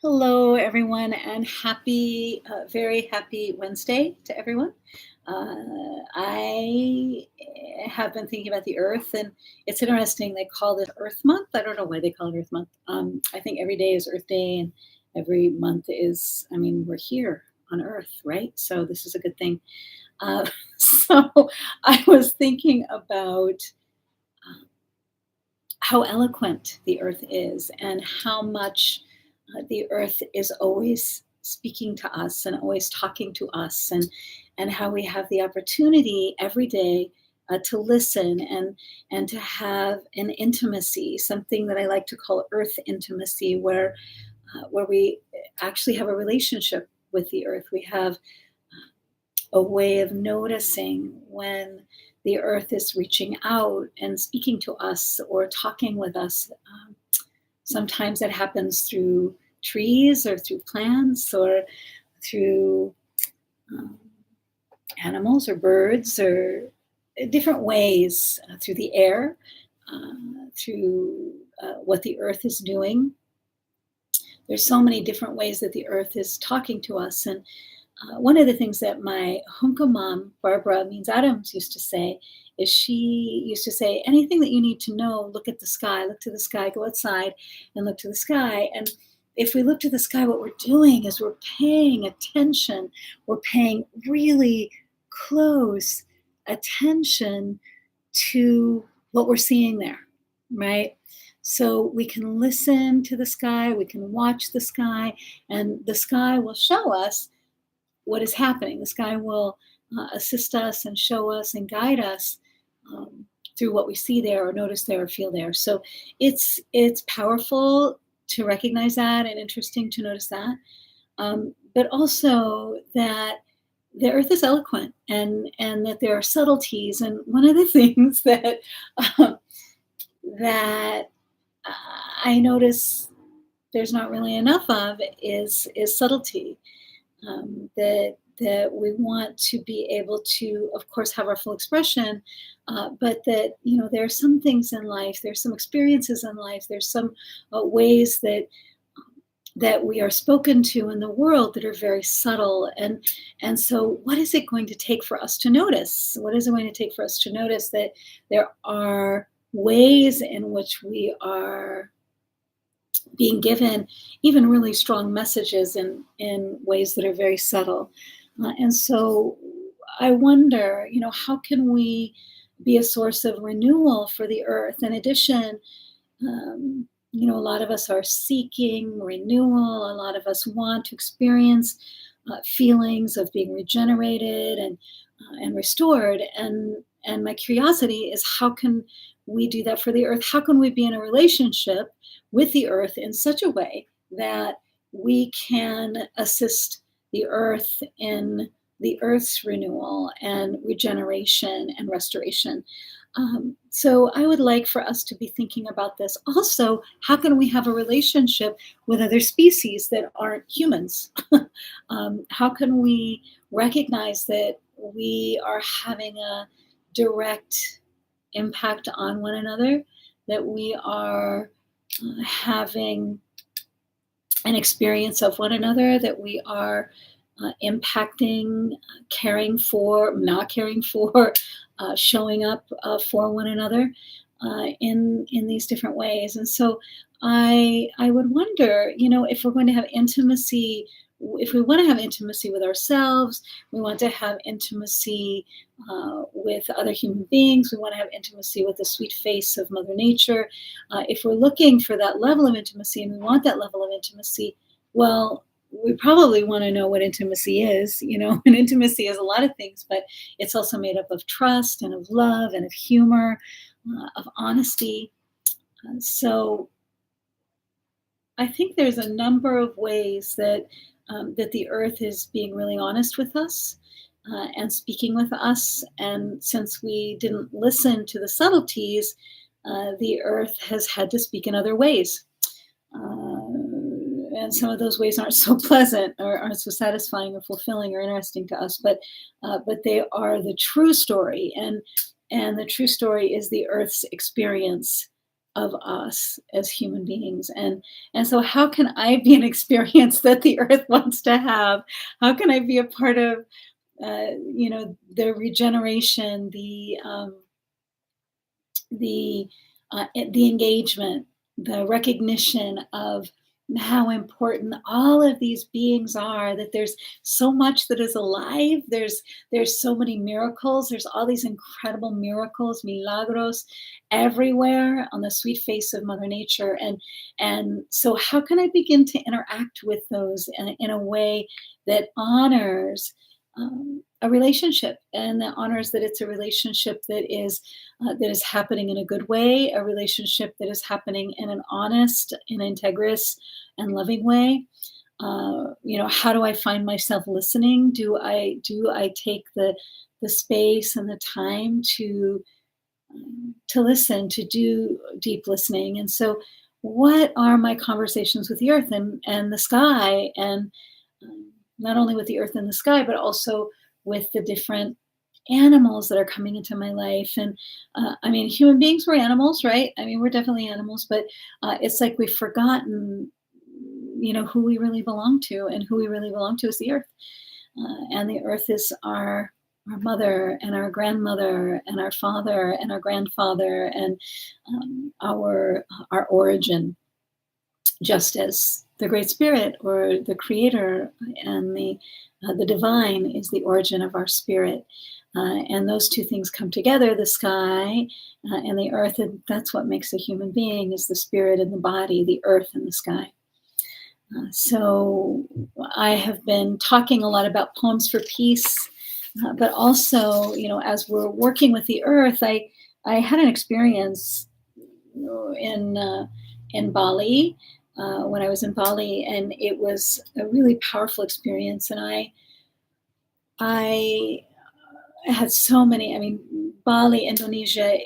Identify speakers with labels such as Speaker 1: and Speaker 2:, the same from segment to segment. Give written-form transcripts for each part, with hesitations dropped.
Speaker 1: Hello, everyone, and very happy Wednesday to everyone. I have been thinking about the Earth, and it's interesting. They call it Earth Month. I don't know why they call it Earth Month. I think every day is Earth Day, and every month is, we're here on Earth, right? So this is a good thing. Uh, so I was thinking about how eloquent the earth is and how much the earth is always speaking to us and always talking to us and how we have the opportunity every day to listen and to have an intimacy, something that I like to call earth intimacy, where we actually have a relationship with the earth. We have a way of noticing when the earth is reaching out and speaking to us or talking with us. Sometimes it happens through trees or through plants or through um, animals or birds or different ways, through the air, through what the earth is doing. There's so many different ways that the earth is talking to us. And one of the things that my Hunka mom, Barbara Means Adams, used to say is she used to say, anything that you need to know, look at the sky, look to the sky, go outside and look to the sky. And if we look to the sky, what we're doing is we're paying attention. We're paying really close attention to what we're seeing there, right? So we can listen to the sky, we can watch the sky, and the sky will show us what is happening. The sky will assist us and show us and guide us through what we see there or notice there or feel there. So it's powerful to recognize that and interesting to notice that, but also that the earth is eloquent and that there are subtleties. And one of the things um, that I notice there's not really enough of is subtlety. That we want to be able to, of course, have our full expression, but that there are some things in life, there's some experiences in life, there's some ways that we are spoken to in the world that are very subtle. And so what is it going to take for us to notice? What is it going to take for us to notice that there are ways in which we are being given even really strong messages in ways that are very subtle? And so I wonder, how can we be a source of renewal for the earth? In addition, a lot of us are seeking renewal. A lot of us want to experience feelings of being regenerated and restored. And my curiosity is, how can we do that for the earth? How can we be in a relationship with the earth in such a way that we can assist the earth in the earth's renewal and regeneration and restoration? So I would like for us to be thinking about this. Also, how can we have a relationship with other species that aren't humans? How can we recognize that we are having a direct impact on one another, that we are having an experience of one another, that we are impacting, caring for, not caring for, showing up for one another in these different ways. And so I would wonder, if we're going to have intimacy, if we want to have intimacy with ourselves, we want to have intimacy with other human beings, we want to have intimacy with the sweet face of Mother Nature. If we're looking for that level of intimacy and we want that level of intimacy, well, we probably want to know what intimacy is, and intimacy is a lot of things, but it's also made up of trust and of love and of humor, of honesty. So I think there's a number of ways that the earth is being really honest with us and speaking with us. And since we didn't listen to the subtleties, the earth has had to speak in other ways. And some of those ways aren't so pleasant or aren't so satisfying or fulfilling or interesting to us, but they are the true story. And the true story is the earth's experience of us as human beings. And so how can I be an experience that the earth wants to have? How can I be a part of the regeneration, the engagement, the recognition of how important all of these beings are, that there's so much that is alive, there's so many miracles, there's all these incredible miracles, milagros, everywhere on the sweet face of Mother Nature. And so how can I begin to interact with those in a way that honors a relationship, and that honors that it's a relationship that is happening in a good way, a relationship that is happening in an honest and integrous and loving way. How do I find myself listening? Do I take the space and the time to listen, to do deep listening? And so, what are my conversations with the earth and the sky, and not only with the earth and the sky, but also with the different animals that are coming into my life? And I mean, human beings, we're animals, right? I mean, we're definitely animals, but it's like we've forgotten, who we really belong to, and who we really belong to is the earth. And the earth is our mother and our grandmother and our father and our grandfather, and our origin, just as the Great Spirit or the Creator and the divine is the origin of our spirit. And those two things come together, the sky and the earth, and that's what makes a human being, is the spirit and the body, the earth and the sky. So I have been talking a lot about poems for peace, but also, as we're working with the earth, I had an experience in Bali, when I was in Bali, and it was a really powerful experience. And I had so many. I mean, Bali, Indonesia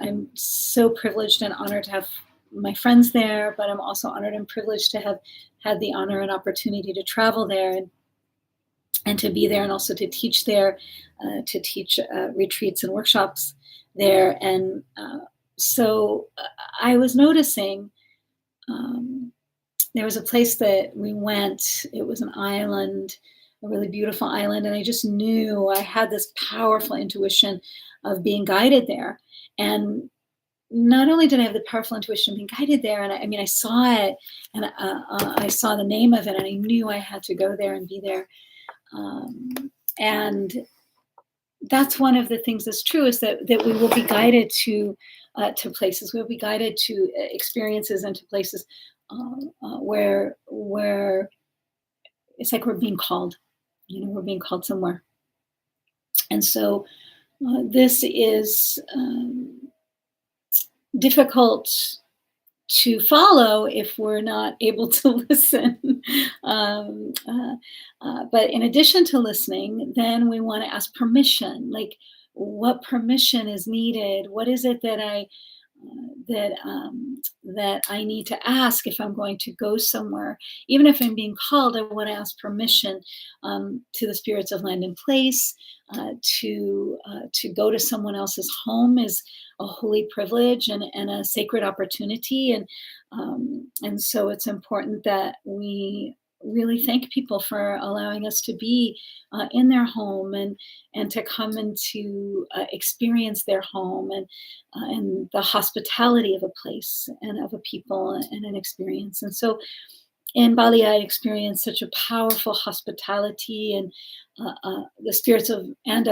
Speaker 1: I'm so privileged and honored to have my friends there, but I'm also honored and privileged to have had the honor and opportunity to travel there and to be there, and also to teach there, to teach retreats and workshops there. And so I was noticing, there was a place that we went. It was an island, a really beautiful island, and I just knew I had this powerful intuition of being guided there. And not only did I have the powerful intuition of being guided there, and I saw it, and I saw the name of it, and I knew I had to go there and be there. And that's one of the things that's true, is that we will be guided to places. We'll be guided to experiences and to places where it's like we're being called. We're being called somewhere. And so this is difficult to follow if we're not able to listen. But in addition to listening, then we want to ask permission. Like, what permission is needed? What is it that I need to ask if I'm going to go somewhere? Even if I'm being called, I want to ask permission to the spirits of land and place. To go to someone else's home is a holy privilege and a sacred opportunity, and so it's important that we really thank people for allowing us to be in their home, and to come and to experience their home, and the hospitality of a place and of a people and an experience. And so in Bali, I experienced such a powerful hospitality, and the spirits of land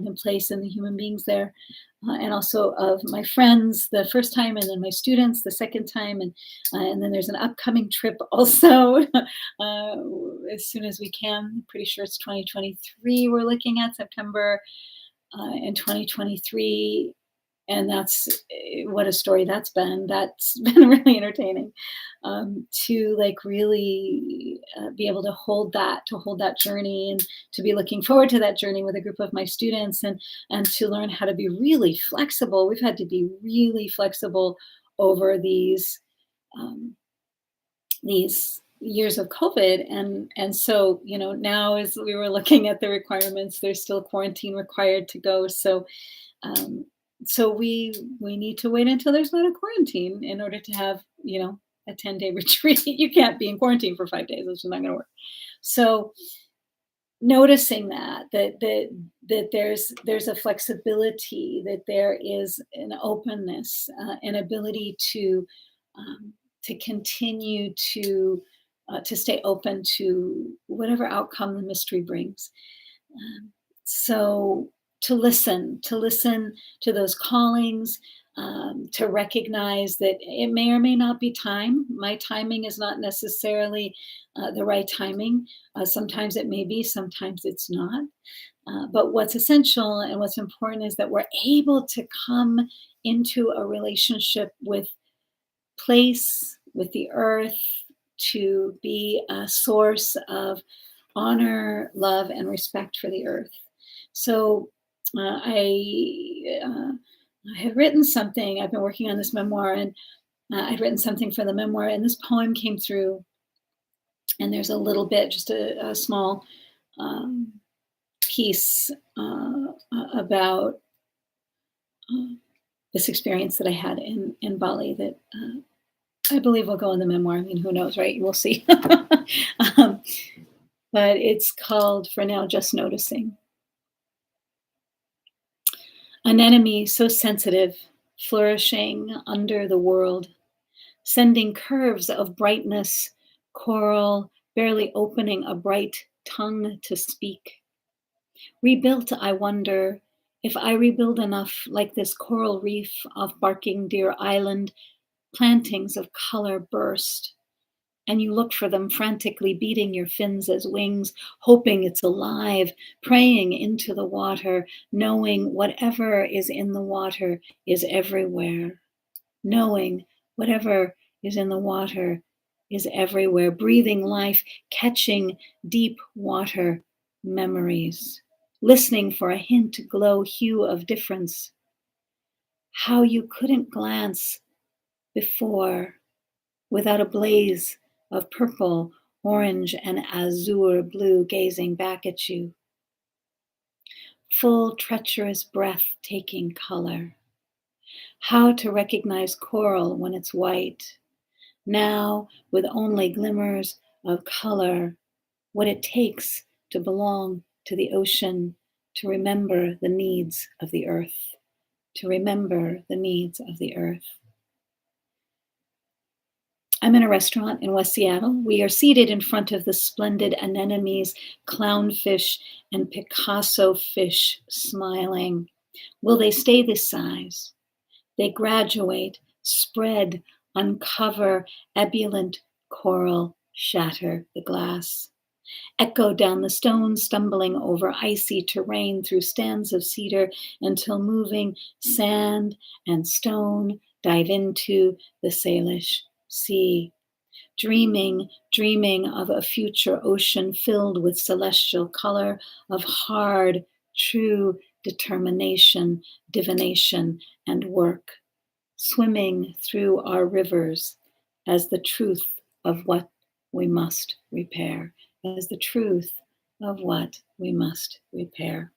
Speaker 1: and place, and the human beings there, and also of my friends the first time, and then my students the second time, and then there's an upcoming trip also, as soon as we can. I'm pretty sure it's 2023. We're looking at September in 2023. And that's what a story that's been. That's been really entertaining, to like really be able to hold that journey, and to be looking forward to that journey with a group of my students, and to learn how to be really flexible. We've had to be really flexible over these years of COVID, and so now, as we were looking at the requirements, there's still quarantine required to go. So So we need to wait until there's not a quarantine in order to have, a 10-day retreat. You can't be in quarantine for 5 days. It's just not going to work. So noticing that there's a flexibility, that there is an openness, an ability um, to continue to stay open to whatever outcome the mystery brings. um, so to listen to those callings, to recognize that it may or may not be time. My timing is not necessarily the right timing. Sometimes it may be, sometimes it's not. But what's essential and what's important is that we're able to come into a relationship with place, with the earth, to be a source of honor, love, and respect for the earth. So I had written something. I've been working on this memoir, and I'd written something for the memoir, and this poem came through. And there's a little bit, just a small um, piece about uh, this experience that I had in Bali that I believe will go in the memoir. I mean, who knows, right? We'll see. um, but it's called, for now, Just Noticing. Anemone so sensitive, flourishing under the world, sending curves of brightness, coral barely opening a bright tongue to speak. Rebuilt, I wonder if I rebuild enough like this coral reef off Barking Deer Island, plantings of color burst. And you look for them frantically, beating your fins as wings, hoping it's alive, praying into the water, knowing whatever is in the water is everywhere, knowing whatever is in the water is everywhere, breathing life, catching deep water memories, listening for a hint, glow, hue of difference, how you couldn't glance before without a blaze of purple, orange, and azure blue gazing back at you. Full, treacherous, breathtaking color. How to recognize coral when it's white. Now, with only glimmers of color, what it takes to belong to the ocean, to remember the needs of the earth, to remember the needs of the earth. I'm in a restaurant in West Seattle. We are seated in front of the splendid anemones, clownfish, and Picasso fish smiling. Will they stay this size? They graduate, spread, uncover, ebullient coral, shatter the glass. Echo down the stones, stumbling over icy terrain through stands of cedar until moving sand and stone dive into the Salish Sea. Dreaming of a future ocean filled with celestial color, of hard, true determination, divination, and work, swimming through our rivers as the truth of what we must repair, as the truth of what we must repair.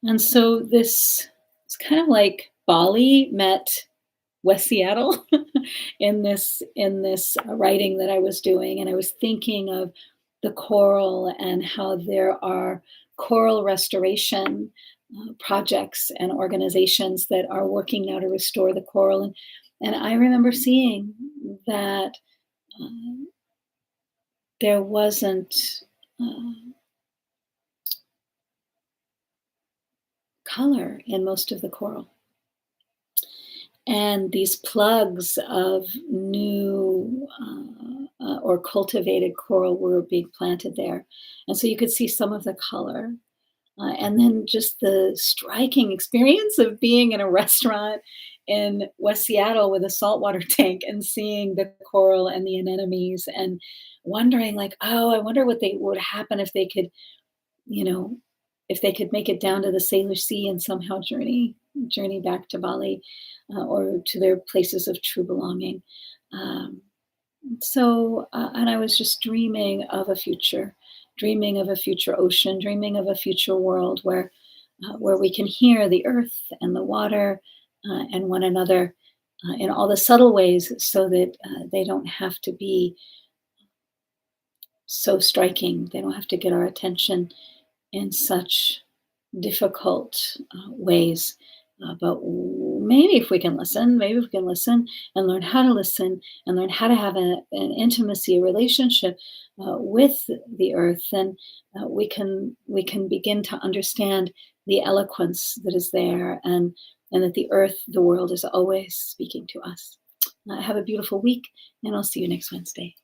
Speaker 1: And so this is kind of like Bali met West Seattle in this writing that I was doing, and I was thinking of the coral and how there are coral restoration projects and organizations that are working now to restore the coral, and I remember seeing that uh, there wasn't uh, color in most of the coral. And these plugs of new or cultivated coral were being planted there. And so you could see some of the color. And then just the striking experience of being in a restaurant in West Seattle with a saltwater tank and seeing the coral and the anemones and wondering, like, oh, I wonder what would happen if they could, you know, if they could make it down to the Salish Sea and somehow journey back to Bali or to their places of true belonging. Um, and I was just dreaming of a future ocean, dreaming of a future world where where we can hear the earth and the water and one another in all the subtle ways so that they don't have to be so striking. They don't have to get our attention in such difficult ways. But maybe if we can listen, maybe if we can listen and learn how to listen and learn how to have an intimacy, a relationship with the earth, then we can begin to understand the eloquence that is there, and that the earth, the world, is always speaking to us. Have a beautiful week, and I'll see you next Wednesday.